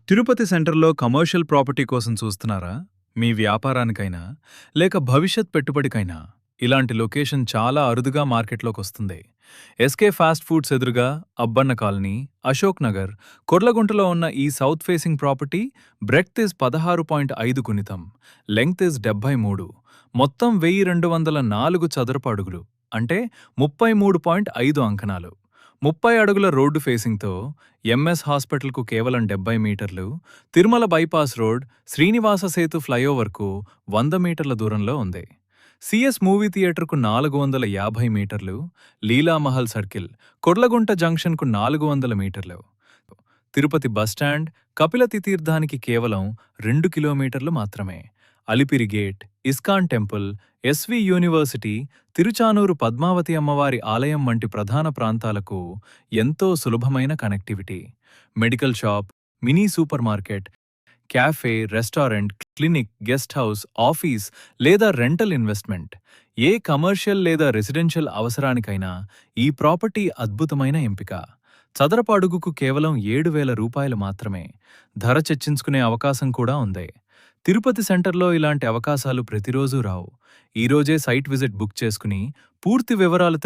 తిరుపతి సెంటర్లో commercial property కోసం చూస్తున్నారా? మీ వ్యాపారానికైనా, లేక భవిష్యత్ పెట్టుబడికైనా ఇలాంటి లొకేషన్ చాలా అరుదుగా మార్కెట్లోకొస్తుంది. ఎస్కే ఫాస్ట్ ఫుడ్స్ ఎదురుగా అబ్బన్న కాలనీ, అశోక్ నగర్, కొర్లగుంటలో ఉన్న ఈ south facing property breadth is 16.5 గుణితం, లెంగ్త్ ఇస్ 73, మొత్తం 1204 చదరపు అడుగులు, అంటే 33.5 అంకణాలు. 30 అడుగుల రోడ్డు ఫేసింగ్తో ఎంఎస్ హాస్పిటల్కు కేవలం 70 మీటర్లు, తిరుమల బైపాస్ రోడ్, శ్రీనివాస సేతు ఫ్లైఓవర్కు 100 మీటర్ల దూరంలో ఉంది. సిఎస్ మూవీ థియేటర్కు 450 మీటర్లు, లీలామహల్ సర్కిల్, కొర్లగుంట జంక్షన్కు 400 మీటర్లు. తిరుపతి బస్టాండ్, కపిలతి తీర్థానికి కేవలం 2 కిలోమీటర్లు మాత్రమే. Alipiri gate, ISKCON temple, SV university, Tiruchanur Padmavathi అమ్మవారి ఆలయం వంటి ప్రధాన ప్రాంతాలకు ఎంతో సులభమైన connectivity. Medical shop, mini super market, cafe, restaurant, clinic, guest house, office లేదా రెంటల్ ఇన్వెస్ట్మెంట్, ఏ కమర్షియల్ లేదా రెసిడెన్షియల్ అవసరానికైనా ఈ ప్రాపర్టీ అద్భుతమైన ఎంపిక. చదరపు అడుగుకు కేవలం 7,000 రూపాయలు మాత్రమే. ధర చర్చించుకునే అవకాశం కూడా ఉంది. తిరుపతి సెంటర్లో ఇలాంటి అవకాశాలు ప్రతిరోజూ రావు. ఈరోజే సైట్ విజిట్ బుక్ చేసుకుని పూర్తి వివరాలు